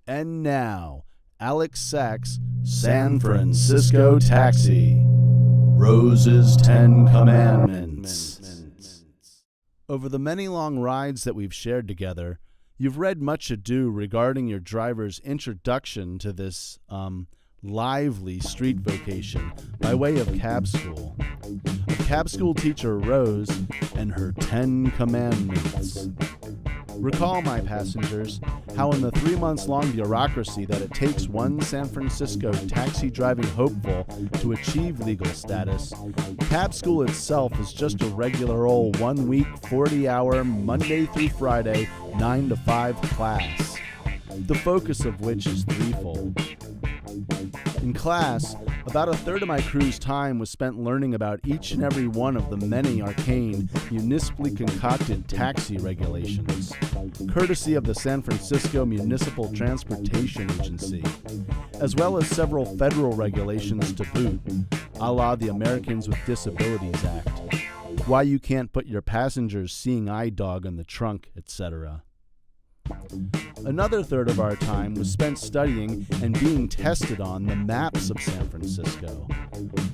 And now, SacK's San Francisco Taxi. Rose's 10 Commandments. Over the many long rides that we've shared together, you've read much ado regarding your driver's introduction to this lively street vocation by way of cab school. A cab school teacher, Rose, and her 10 Commandments. Recall, my passengers, how in the 3 months long bureaucracy that it takes one San Francisco taxi driving hopeful to achieve legal status, cab school itself is just a regular old 1 week, 40-hour, Monday through Friday, 9 to 5 class, the focus of which is threefold. In class, about a third of my crew's time was spent learning about each and every one of the many arcane, municipally concocted taxi regulations, courtesy of the San Francisco Municipal Transportation Agency, as well as several federal regulations to boot, a la the Americans with Disabilities Act, why you can't put your passenger's seeing eye dog in the trunk, etc. Another third of our time was spent studying and being tested on the maps of San Francisco,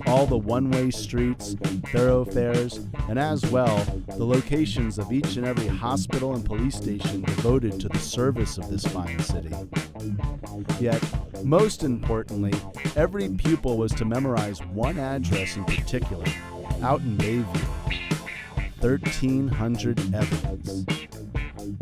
all the one-way streets, thoroughfares, and as well, the locations of each and every hospital and police station devoted to the service of this fine city. Yet, most importantly, every pupil was to memorize one address in particular, out in Bayview, 1300 Evans.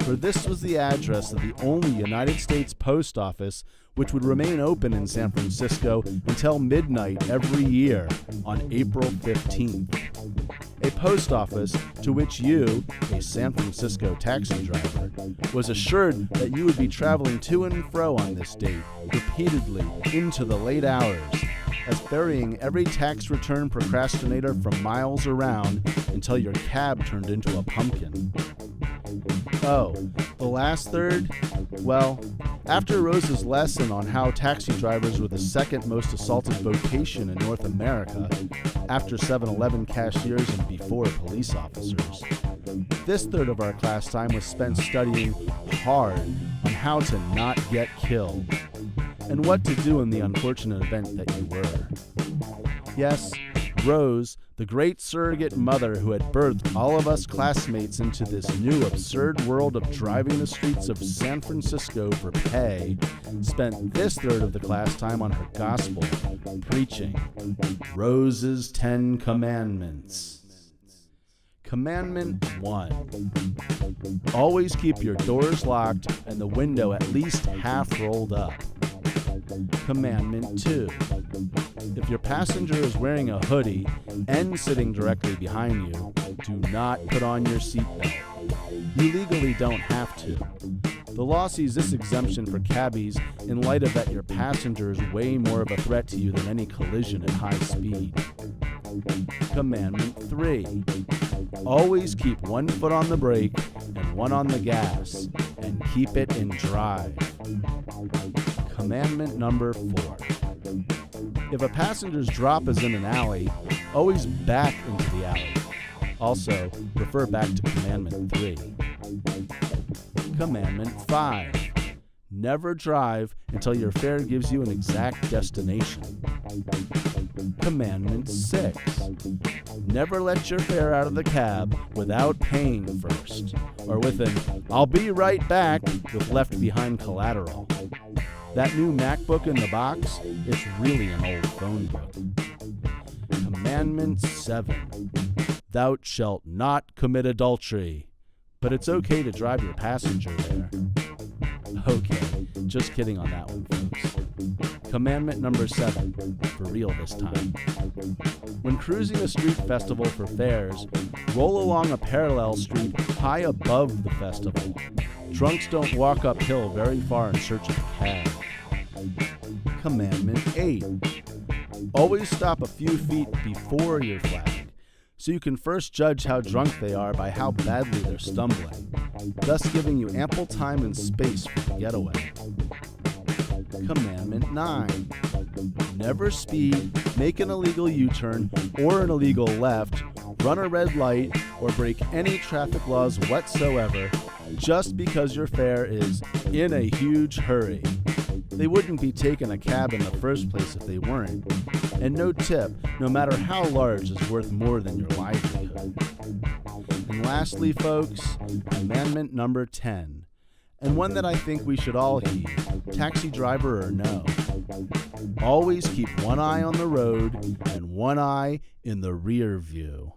For this was the address of the only United States post office which would remain open in San Francisco until midnight every year on April 15th. A post office to which you, a San Francisco taxi driver, was assured that you would be traveling to and fro on this date, repeatedly into the late hours, as ferrying every tax return procrastinator from miles around until your cab turned into a pumpkin. Oh, the last third? Well, after Rose's lesson on how taxi drivers were the second most assaulted vocation in North America, after 7-Eleven cashiers and before police officers, this third of our class time was spent studying hard on how to not get killed, and what to do in the unfortunate event that you were. Yes, Rose, the great surrogate mother who had birthed all of us classmates into this new absurd world of driving the streets of San Francisco for pay, spent this third of the class time on her gospel, preaching Rose's 10 Commandments. Commandment 1. Always keep your doors locked and the window at least half rolled up. Commandment 2. If your passenger is wearing a hoodie and sitting directly behind you, do not put on your seatbelt. You legally don't have to. The law sees this exemption for cabbies in light of that your passenger is way more of a threat to you than any collision at high speed. Commandment 3. Always keep one foot on the brake and one on the gas, and keep it in drive. Commandment number 4. If a passenger's drop is in an alley, always back into the alley. Also, refer back to Commandment 3. Commandment 5. Never drive until your fare gives you an exact destination. Commandment 6. Never let your fare out of the cab without paying first, or with an "I'll be right back" with left behind collateral. That new MacBook in the box, it's really an old phone book. Commandment 7. Thou shalt not commit adultery, but it's okay to drive your passenger there. Okay, just kidding on that one, folks. Commandment number 7, for real this time. When cruising a street festival for fares, roll along a parallel street high above the festival. Drunks don't walk uphill very far in search of a cab. Commandment 8. Always stop a few feet before your flag, so you can first judge how drunk they are by how badly they're stumbling, thus giving you ample time and space for the getaway. Commandment 9. Never speed, make an illegal U-turn or an illegal left, run a red light, or break any traffic laws whatsoever just because your fare is in a huge hurry. They wouldn't be taking a cab in the first place if they weren't. And no tip, no matter how large, is worth more than your livelihood. And lastly, folks, commandment number 10, and one that I think we should all heed, taxi driver or no. Always keep one eye on the road and one eye in the rear view.